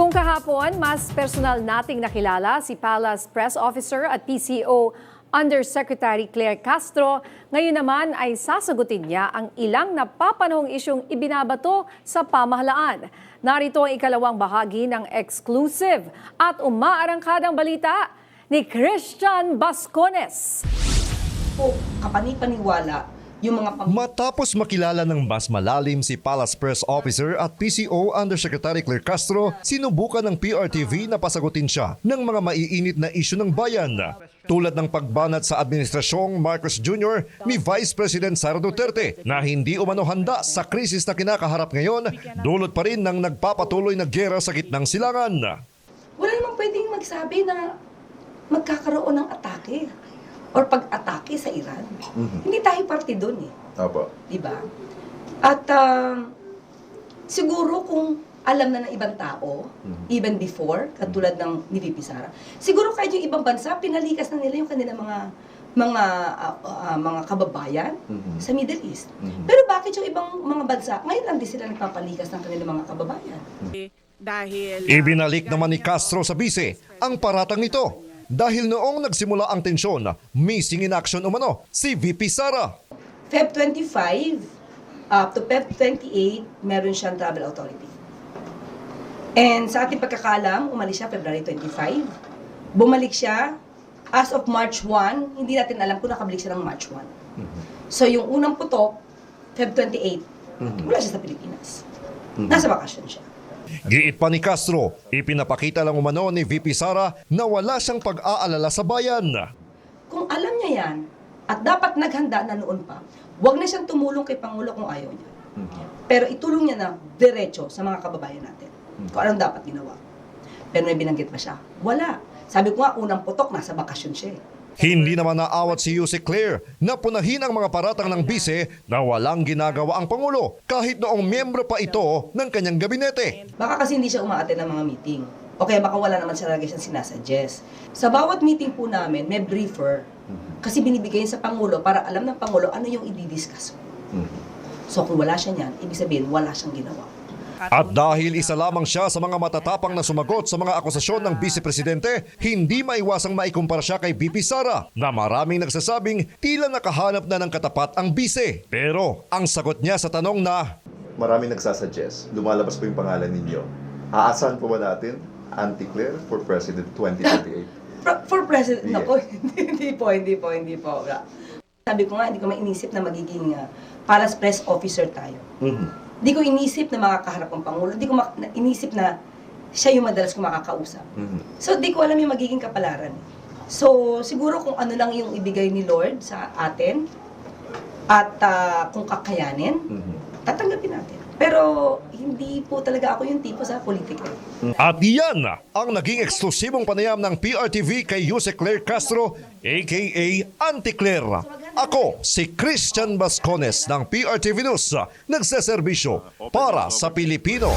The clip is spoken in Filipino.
Kung kahapon, mas personal nating nakilala si Palace Press Officer at PCO Undersecretary Claire Castro, ngayon naman ay sasagutin niya ang ilang napapanahong isyong ibinabato sa pamahalaan. Narito ang ikalawang bahagi ng exclusive at umaarangkadang balita ni Christian Bascones. Kapani-paniwala yung mga Matapos makilala ng mas malalim si Palace Press Officer at PCO Undersecretary Claire Castro, sinubukan ng PRTV na pasagutin siya ng mga maiinit na isyu ng bayan. Tulad ng pagbanat sa administrasyong Marcos Jr. ni Vice President Sara Duterte na hindi umano handa sa krisis na kinakaharap ngayon, dulot pa rin ng nagpapatuloy na giyera sa gitnang silangan. wala namang pwedeng magsabi na magkakaroon ng atake or pag-atake sa Iran. Hindi tayo parte doon eh. Apo. Diba? At siguro kung alam na ng ibang tao, even before, katulad ng ni VP Sara, siguro kahit yung ibang bansa, pinalikas na nila yung kanilang mga kababayan sa Middle East. Pero bakit yung ibang mga bansa, ngayon lang din sila nagpapalikas ng kanilang mga kababayan? Ibinalik naman ni Castro sa bise ang paratang nito. Dahil noong nagsimula ang tensyon, missing in action umano si VP Sara. Feb 25 up to Feb 28, meron siyang travel authority. And sa ating pagkakalam, umalis siya February 25. Bumalik siya as of March 1. Hindi natin alam kung nakabalik siya ng March 1. So yung unang putok, Feb 28, wala siya sa Pilipinas. Nasa bakasyon siya. Giit pa ni Castro, ipinapakita lang umano ni VP Sara na wala siyang pag-aalala sa bayan. Kung alam niya yan, at dapat naghanda na noon pa, huwag na siyang tumulong kay Pangulo kung ayaw niya. Pero itulong niya na diretso sa mga kababayan natin. Kung anong dapat ginawa. Pero may binanggit ba siya? Wala. Sabi ko nga, unang putok, nasa bakasyon siya eh. Hindi naman naawat si Yusek Claire na punahin ang mga paratang ng bise na walang ginagawa ang Pangulo kahit noong miyembro pa ito ng kanyang gabinete. Baka kasi hindi siya umaaten ng mga meeting. O kaya baka wala naman siya lagi siyang sinasuggest. Sa bawat meeting po namin, may briefer. Kasi binibigay sa Pangulo para alam ng Pangulo ano yung i-discuss. So kung wala siya niyan, ibig sabihin wala siyang ginawa. At dahil isa lamang siya sa mga matatapang na sumagot sa mga akusasyon ng Vice Presidente, hindi maiwasang maikumpara siya kay VP Sara na maraming nagsasabing tila nakahanap na ng katapat ang Vice. Pero ang sagot niya sa tanong na, Maraming nagsasuggest. Lumalabas po yung pangalan ninyo. Aasahan po ba natin, Auntie Claire, for President 2028? For President, Yeah. Nako, hindi po. Sabi ko nga, hindi ko mainisip na magiging Palace Press Officer tayo. Hindi ko inisip na makakaharap ang Pangulo. Hindi ko inisip na siya yung madalas ko makakausap. So, di ko alam yung magiging kapalaran. So, siguro kung ano lang yung ibigay ni Lord sa atin at kung kakayanin, tatanggapin natin. Pero, hindi po talaga ako yung tipo sa politika. at iyan ang naging eksklusibong panayam ng PRTV kay Yusek Claire Castro aka Auntie Claire. Ako si Christian Bascones ng PRTV News, nagseserbisyo para sa Pilipino.